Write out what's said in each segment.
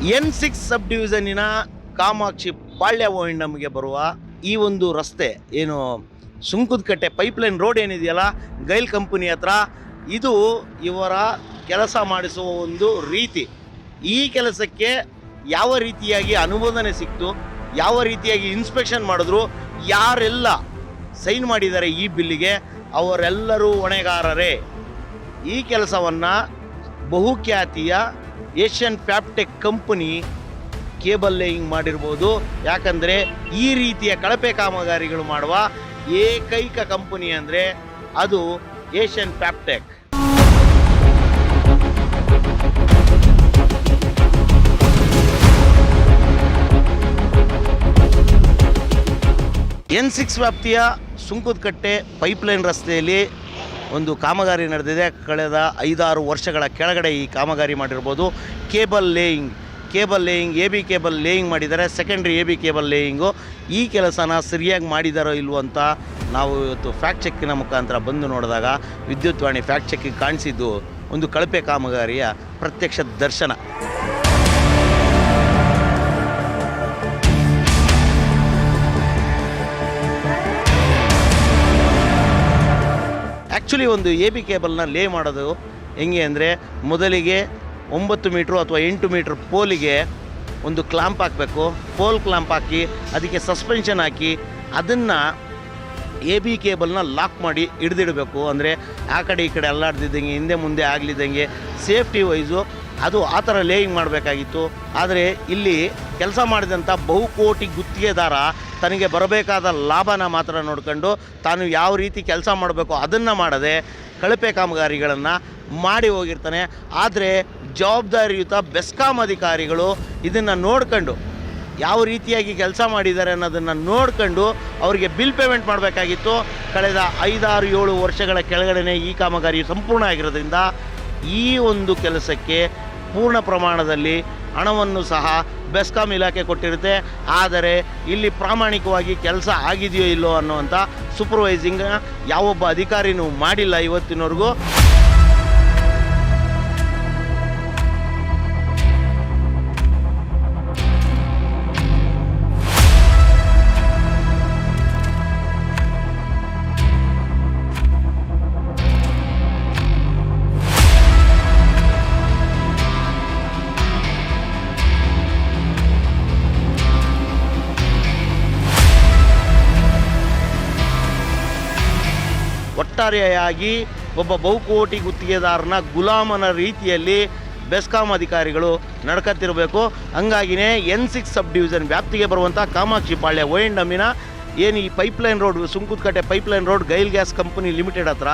N6 ಸಬ್ ಡಿವಿಷನ್ನಿನ ಕಾಮಾಕ್ಷಿ ಪಾಳ್ಯ ನಮಗೆ ಬರುವ ಈ ಒಂದು ರಸ್ತೆ ಏನು ಸುಂಕದಕಟ್ಟೆ ಪೈಪ್ಲೈನ್ ರೋಡ್ ಏನಿದೆಯಲ್ಲ ಗೈಲ್ ಕಂಪನಿ ಹತ್ರ, ಇದು ಇವರ ಕೆಲಸ ಮಾಡಿಸುವ ಒಂದು ರೀತಿ. ಈ ಕೆಲಸಕ್ಕೆ ಯಾವ ರೀತಿಯಾಗಿ ಅನುಮೋದನೆ ಸಿಕ್ತು, ಯಾವ ರೀತಿಯಾಗಿ ಇನ್ಸ್ಪೆಕ್ಷನ್ ಮಾಡಿದ್ರು, ಯಾರೆಲ್ಲ ಸೈನ್ ಮಾಡಿದ್ದಾರೆ ಈ ಬಿಲ್ಲಿಗೆ, ಅವರೆಲ್ಲರೂ ಹೊಣೆಗಾರರೇ. ಈ ಕೆಲಸವನ್ನು ಬಹುಖ್ಯಾತಿಯ ಏಷ್ಯನ್ ಫ್ಯಾಬ್ಟೆಕ್ ಕಂಪನಿ ಕೇಬಲ್ ಲೇಯಿಂಗ್ ಮಾಡಿರ್ಬೋದು. ಯಾಕಂದರೆ ಈ ರೀತಿಯ ಕಳಪೆ ಕಾಮಗಾರಿಗಳು ಮಾಡುವ ಏಕೈಕ ಕಂಪನಿ ಅಂದರೆ ಅದು ಏಷ್ಯನ್ ಫ್ಯಾಬ್ಟೆಕ್. N6 ವ್ಯಾಪ್ತಿಯ ಸುಂಕದಕಟ್ಟೆ ಪೈಪ್ಲೈನ್ ರಸ್ತೆಯಲ್ಲಿ ಒಂದು ಕಾಮಗಾರಿ ನಡೆದಿದೆ. ಕಳೆದ 5-6 ವರ್ಷಗಳ ಕೆಳಗಡೆ ಈ ಕಾಮಗಾರಿ ಮಾಡಿರ್ಬೋದು. Cable laying AB cable laying ಮಾಡಿದ್ದಾರೆ, ಸೆಕೆಂಡ್ರಿ AB ಕೇಬಲ್ ಲೇಯಿಂಗು. ಈ ಕೆಲಸನ ಸರಿಯಾಗಿ ಮಾಡಿದಾರೋ ಇಲ್ವೋ ಅಂತ ನಾವು ಇವತ್ತು ಫ್ಯಾಕ್ಟ್ ಚೆಕ್ಕಿನ ಮುಖಾಂತರ ಬಂದು ನೋಡಿದಾಗ ವಿದ್ಯುತ್ ವಾಣಿ ಫ್ಯಾಕ್ಟ್ ಚೆಕ್ಕಿಗೆ ಕಾಣಿಸಿದ್ದು ಒಂದು ಕಳಪೆ ಕಾಮಗಾರಿಯ ಪ್ರತ್ಯಕ್ಷ ದರ್ಶನ. ಆ್ಯಕ್ಚುಲಿ ಒಂದು AB ಕೇಬಲ್ನ ಲೇ ಮಾಡೋದು ಹೆಂಗೆ ಅಂದರೆ, ಮೊದಲಿಗೆ 9 ಮೀಟ್ರು ಅಥವಾ 8 ಮೀಟ್ರ್ ಪೋಲಿಗೆ ಒಂದು ಕ್ಲಾಂಪ್ ಹಾಕಬೇಕು. ಪೋಲ್ ಕ್ಲಾಂಪ್ ಹಾಕಿ ಅದಕ್ಕೆ ಸಸ್ಪೆನ್ಷನ್ ಹಾಕಿ ಅದನ್ನು AB ಕೇಬಲ್ನ ಲಾಕ್ ಮಾಡಿ ಹಿಡಿದಿಡಬೇಕು. ಅಂದರೆ ಆ ಕಡೆ ಈ ಕಡೆ ಅಲ್ಲಾಡ್ದಿದ್ದಂಗೆ, ಹಿಂದೆ ಮುಂದೆ ಆಗಲಿದ್ದಂಗೆ ಸೇಫ್ಟಿ ವೈಸು ಅದು ಆ ಥರ ಲೇಯಿಂಗ್ ಮಾಡಬೇಕಾಗಿತ್ತು. ಆದರೆ ಇಲ್ಲಿ ಕೆಲಸ ಮಾಡಿದಂಥ ಬಹುಕೋಟಿ ಗುತ್ತಿಗೆದಾರ ತನಗೆ ಬರಬೇಕಾದ ಲಾಭನ ಮಾತ್ರ ನೋಡ್ಕೊಂಡು ತಾನು ಯಾವ ರೀತಿ ಕೆಲಸ ಮಾಡಬೇಕು ಅದನ್ನು ಮಾಡದೆ ಕಳಪೆ ಕಾಮಗಾರಿಗಳನ್ನು ಮಾಡಿ ಹೋಗಿರ್ತಾನೆ. ಆದರೆ ಜವಾಬ್ದಾರಿಯುತ ಬೆಸ್ಕಾಂ ಅಧಿಕಾರಿಗಳು ಇದನ್ನು ನೋಡ್ಕೊಂಡು ಯಾವ ರೀತಿಯಾಗಿ ಕೆಲಸ ಮಾಡಿದ್ದಾರೆ ಅನ್ನೋದನ್ನು ನೋಡ್ಕೊಂಡು ಅವರಿಗೆ ಬಿಲ್ ಪೇಮೆಂಟ್ ಮಾಡಬೇಕಾಗಿತ್ತು. ಕಳೆದ 5-6-7 ವರ್ಷಗಳ ಕೆಳಗಡೆ ಈ ಕಾಮಗಾರಿ ಸಂಪೂರ್ಣ ಆಗಿರೋದ್ರಿಂದ ಈ ಒಂದು ಕೆಲಸಕ್ಕೆ ಪೂರ್ಣ ಪ್ರಮಾಣದಲ್ಲಿ ಹಣವನ್ನು ಸಹ ಬೆಸ್ಕಾಂ ಇಲಾಖೆ ಕೊಟ್ಟಿರುತ್ತೆ. ಆದರೆ ಇಲ್ಲಿ ಪ್ರಾಮಾಣಿಕವಾಗಿ ಕೆಲಸ ಆಗಿದೆಯೋ ಇಲ್ಲೋ ಅನ್ನುವಂಥ ಸೂಪರ್ವೈಸಿಂಗ್ ಯಾವೊಬ್ಬ ಅಧಿಕಾರಿನೂ ಮಾಡಿಲ್ಲ ಇವತ್ತಿನವರೆಗೂ. ಒಟ್ಟಾರೆಯಾಗಿ ಒಬ್ಬ ಬಹುಕೋಟಿ ಗುತ್ತಿಗೆದಾರನ ಗುಲಾಮನ ರೀತಿಯಲ್ಲಿ ಬೆಸ್ಕಾಂ ಅಧಿಕಾರಿಗಳು ನಡ್ಕತ್ತಿರಬೇಕು. ಹಂಗಾಗಿಯೇ N6 ಸಬ್ ಡಿವಿಷನ್ ವ್ಯಾಪ್ತಿಗೆ ಬರುವಂಥ ಕಾಮಾಕ್ಷಿ ಪಾಳ್ಯ ONDMನ ಏನು ಈ pipeline road Sunkadakatte pipeline road GAIL gas company limited ಹತ್ರ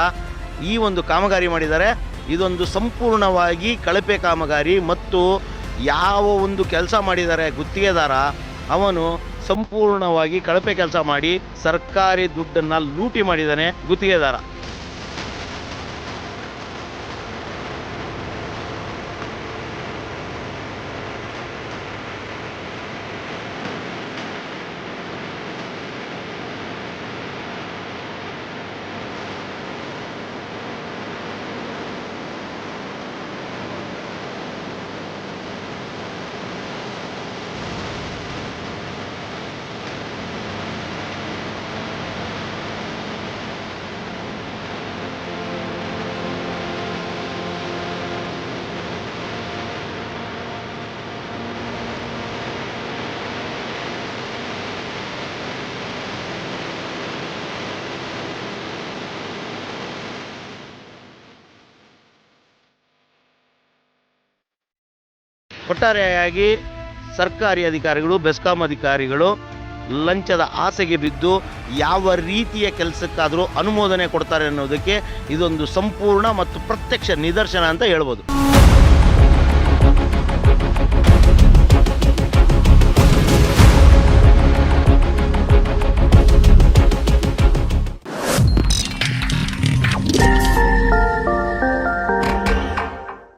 ಈ ಒಂದು ಕಾಮಗಾರಿ ಮಾಡಿದ್ದಾರೆ. ಇದೊಂದು ಸಂಪೂರ್ಣವಾಗಿ ಕಳಪೆ ಕಾಮಗಾರಿ. ಮತ್ತು ಯಾವ ಒಂದು ಕೆಲಸ ಮಾಡಿದ್ದಾರೆ ಗುತ್ತಿಗೆದಾರ, ಅವನು ಸಂಪೂರ್ಣವಾಗಿ ಕಳಪೆ ಕೆಲಸ ಮಾಡಿ ಸರ್ಕಾರಿ ದುಡ್ಡನ್ನು ಲೂಟಿ ಮಾಡಿದ್ದಾನೆ ಗುತ್ತಿಗೆದಾರ. ಒಟ್ಟಾರೆಯಾಗಿ ಸರ್ಕಾರಿ ಅಧಿಕಾರಿಗಳು, ಬೆಸ್ಕಾಂ ಅಧಿಕಾರಿಗಳು ಲಂಚದ ಆಸೆಗೆ ಬಿದ್ದು ಯಾವ ರೀತಿಯ ಕೆಲಸಕ್ಕಾದರೂ ಅನುಮೋದನೆ ಕೊಡ್ತಾರೆ ಅನ್ನೋದಕ್ಕೆ ಇದೊಂದು ಸಂಪೂರ್ಣ ಮತ್ತು ಪ್ರತ್ಯಕ್ಷ ನಿದರ್ಶನ ಅಂತ ಹೇಳ್ಬೋದು.